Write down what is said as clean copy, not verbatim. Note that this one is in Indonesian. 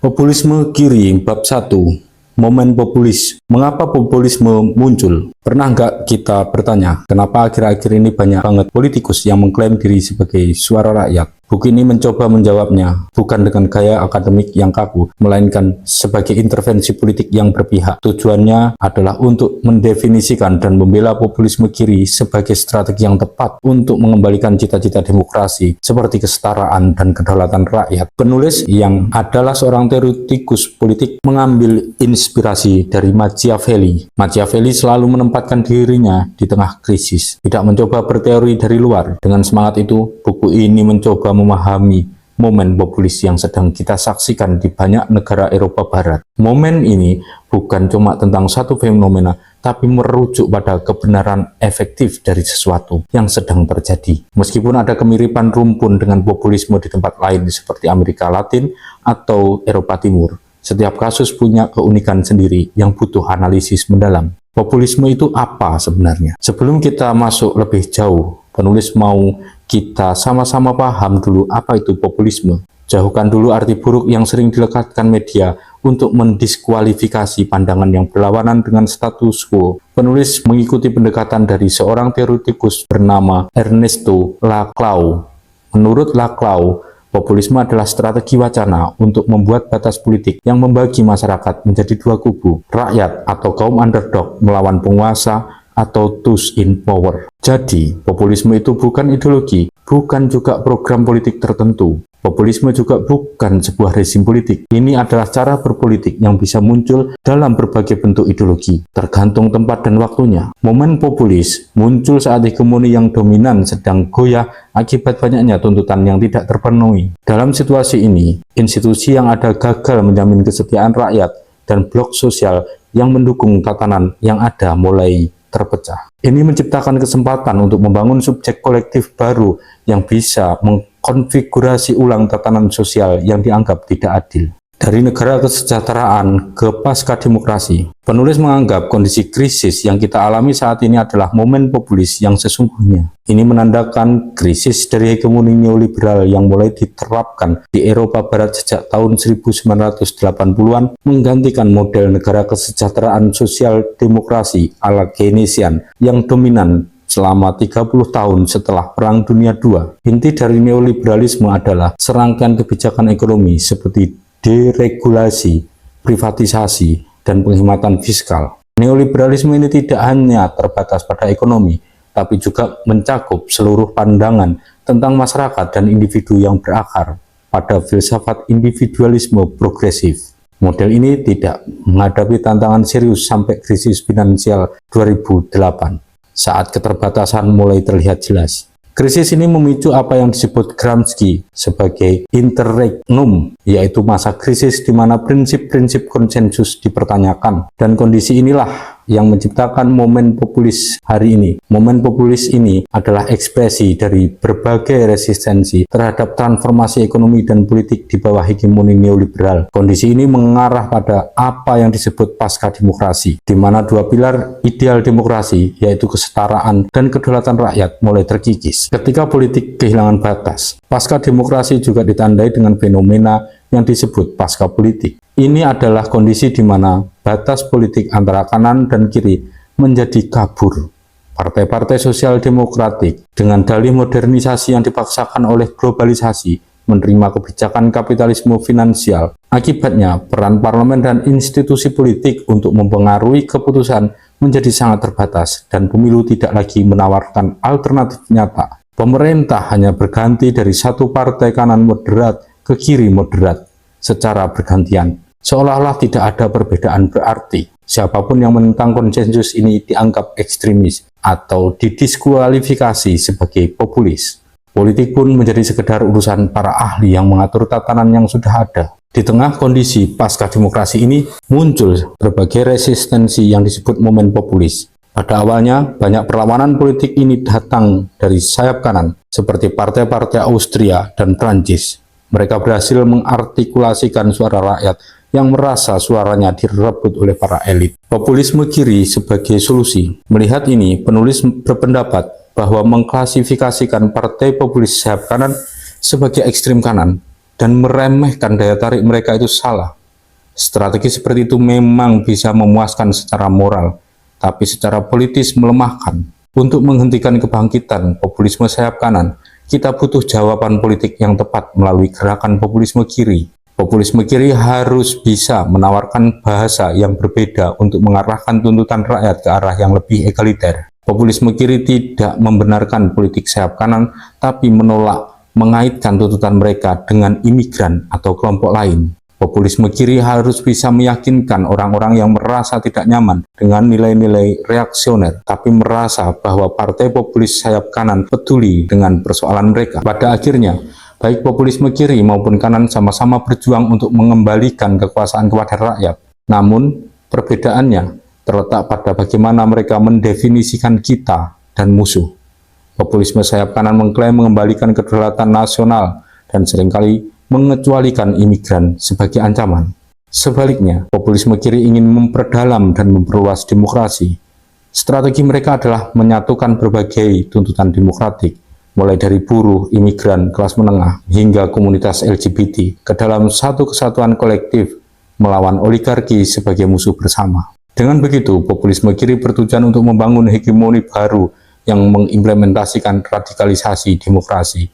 Populisme kiri bab 1. Momen populis. Mengapa populisme muncul? Pernah nggak kita bertanya, kenapa akhir-akhir ini banyak banget politikus yang mengklaim diri sebagai suara rakyat? Buku ini mencoba menjawabnya, bukan dengan gaya akademik yang kaku, melainkan sebagai intervensi politik yang berpihak. Tujuannya adalah untuk mendefinisikan dan membela populisme kiri sebagai strategi yang tepat untuk mengembalikan cita-cita demokrasi seperti kesetaraan dan kedaulatan rakyat. Penulis yang adalah seorang teoretikus politik mengambil inspirasi dari Machiavelli. Machiavelli selalu menempatkan dirinya di tengah krisis, tidak mencoba berteori dari luar. Dengan semangat itu, buku ini mencoba memahami momen populis yang sedang kita saksikan di banyak negara Eropa Barat. Momen ini bukan cuma tentang satu fenomena, tapi merujuk pada kebenaran efektif dari sesuatu yang sedang terjadi. Meskipun ada kemiripan rumpun dengan populisme di tempat lain seperti Amerika Latin atau Eropa Timur, setiap kasus punya keunikan sendiri yang butuh analisis mendalam. Populisme itu apa sebenarnya? Sebelum kita masuk lebih jauh, penulis mau kita sama-sama paham dulu apa itu populisme. Jauhkan dulu arti buruk yang sering dilekatkan media untuk mendiskualifikasi pandangan yang berlawanan dengan status quo. Penulis mengikuti pendekatan dari seorang teoretikus bernama Ernesto Laclau. Menurut Laclau, populisme adalah strategi wacana untuk membuat batas politik yang membagi masyarakat menjadi dua kubu, rakyat atau kaum underdog melawan penguasa atau those in power. Jadi, populisme itu bukan ideologi, bukan juga program politik tertentu. Populisme juga bukan sebuah rezim politik. Ini adalah cara berpolitik yang bisa muncul dalam berbagai bentuk ideologi, tergantung tempat dan waktunya. Momen populis muncul saat hegemoni yang dominan sedang goyah akibat banyaknya tuntutan yang tidak terpenuhi. Dalam situasi ini, institusi yang ada gagal menjamin kesetiaan rakyat dan blok sosial yang mendukung tatanan yang ada mulai terpecah. Ini menciptakan kesempatan untuk membangun subjek kolektif baru yang bisa mengkonfigurasi ulang tatanan sosial yang dianggap tidak adil. Dari negara kesejahteraan ke pasca demokrasi, penulis menganggap kondisi krisis yang kita alami saat ini adalah momen populis yang sesungguhnya. Ini menandakan krisis dari hegemoni neoliberal yang mulai diterapkan di Eropa Barat sejak tahun 1980-an, menggantikan model negara kesejahteraan sosial demokrasi ala Keynesian yang dominan selama 30 tahun setelah Perang Dunia II. Inti dari neoliberalisme adalah serangkaian kebijakan ekonomi seperti deregulasi, privatisasi, dan penghematan fiskal. Neoliberalisme ini tidak hanya terbatas pada ekonomi, tapi juga mencakup seluruh pandangan tentang masyarakat dan individu yang berakar pada filsafat individualisme progresif. Model ini tidak menghadapi tantangan serius sampai krisis finansial 2008, saat keterbatasan mulai terlihat jelas. Krisis ini memicu apa yang disebut Gramsci sebagai interregnum, yaitu masa krisis di mana prinsip-prinsip konsensus dipertanyakan. Dan kondisi inilah yang menciptakan momen populis hari ini. Momen populis ini adalah ekspresi dari berbagai resistensi terhadap transformasi ekonomi dan politik di bawah hegemoni neoliberal. Kondisi ini mengarah pada apa yang disebut pasca demokrasi, di mana dua pilar ideal demokrasi, yaitu kesetaraan dan kedaulatan rakyat, mulai terkikis. Ketika politik kehilangan batas, pasca demokrasi juga ditandai dengan fenomena yang disebut pasca politik. Ini adalah kondisi di mana batas politik antara kanan dan kiri menjadi kabur. Partai-partai sosial demokratik dengan dalih modernisasi yang dipaksakan oleh globalisasi menerima kebijakan kapitalisme finansial. Akibatnya, peran parlemen dan institusi politik untuk mempengaruhi keputusan menjadi sangat terbatas dan pemilu tidak lagi menawarkan alternatif nyata. Pemerintah hanya berganti dari satu partai kanan moderat ke kiri moderat secara bergantian, seolah-olah tidak ada perbedaan berarti. Siapapun yang menentang konsensus ini dianggap ekstremis atau didiskualifikasi sebagai populis. Politik pun menjadi sekedar urusan para ahli yang mengatur tatanan yang sudah ada. Di tengah kondisi pasca demokrasi ini muncul berbagai resistensi yang disebut momen populis. Pada awalnya, banyak perlawanan politik ini datang dari sayap kanan, seperti partai-partai Austria dan Prancis. Mereka berhasil mengartikulasikan suara rakyat yang merasa suaranya direbut oleh para elit. Populisme kiri sebagai solusi. Melihat ini, penulis berpendapat bahwa mengklasifikasikan partai populis sayap kanan sebagai ekstrem kanan dan meremehkan daya tarik mereka itu salah. Strategi seperti itu memang bisa memuaskan secara moral, tapi secara politis melemahkan. Untuk menghentikan kebangkitan populisme sayap kanan, kita butuh jawaban politik yang tepat melalui gerakan populisme kiri. Populisme kiri harus bisa menawarkan bahasa yang berbeda untuk mengarahkan tuntutan rakyat ke arah yang lebih egaliter. Populisme kiri tidak membenarkan politik sayap kanan, tapi menolak mengaitkan tuntutan mereka dengan imigran atau kelompok lain. Populisme kiri harus bisa meyakinkan orang-orang yang merasa tidak nyaman dengan nilai-nilai reaksioner, tapi merasa bahwa partai populis sayap kanan peduli dengan persoalan mereka. Pada akhirnya, baik populisme kiri maupun kanan sama-sama berjuang untuk mengembalikan kekuasaan kepada rakyat. Namun, perbedaannya terletak pada bagaimana mereka mendefinisikan kita dan musuh. Populisme sayap kanan mengklaim mengembalikan kedaulatan nasional dan seringkali mengecualikan imigran sebagai ancaman. Sebaliknya, populisme kiri ingin memperdalam dan memperluas demokrasi. Strategi mereka adalah menyatukan berbagai tuntutan demokratik, mulai dari buruh, imigran, kelas menengah, hingga komunitas LGBT, ke dalam satu kesatuan kolektif melawan oligarki sebagai musuh bersama. Dengan begitu, populisme kiri bertujuan untuk membangun hegemoni baru yang mengimplementasikan radikalisasi demokrasi.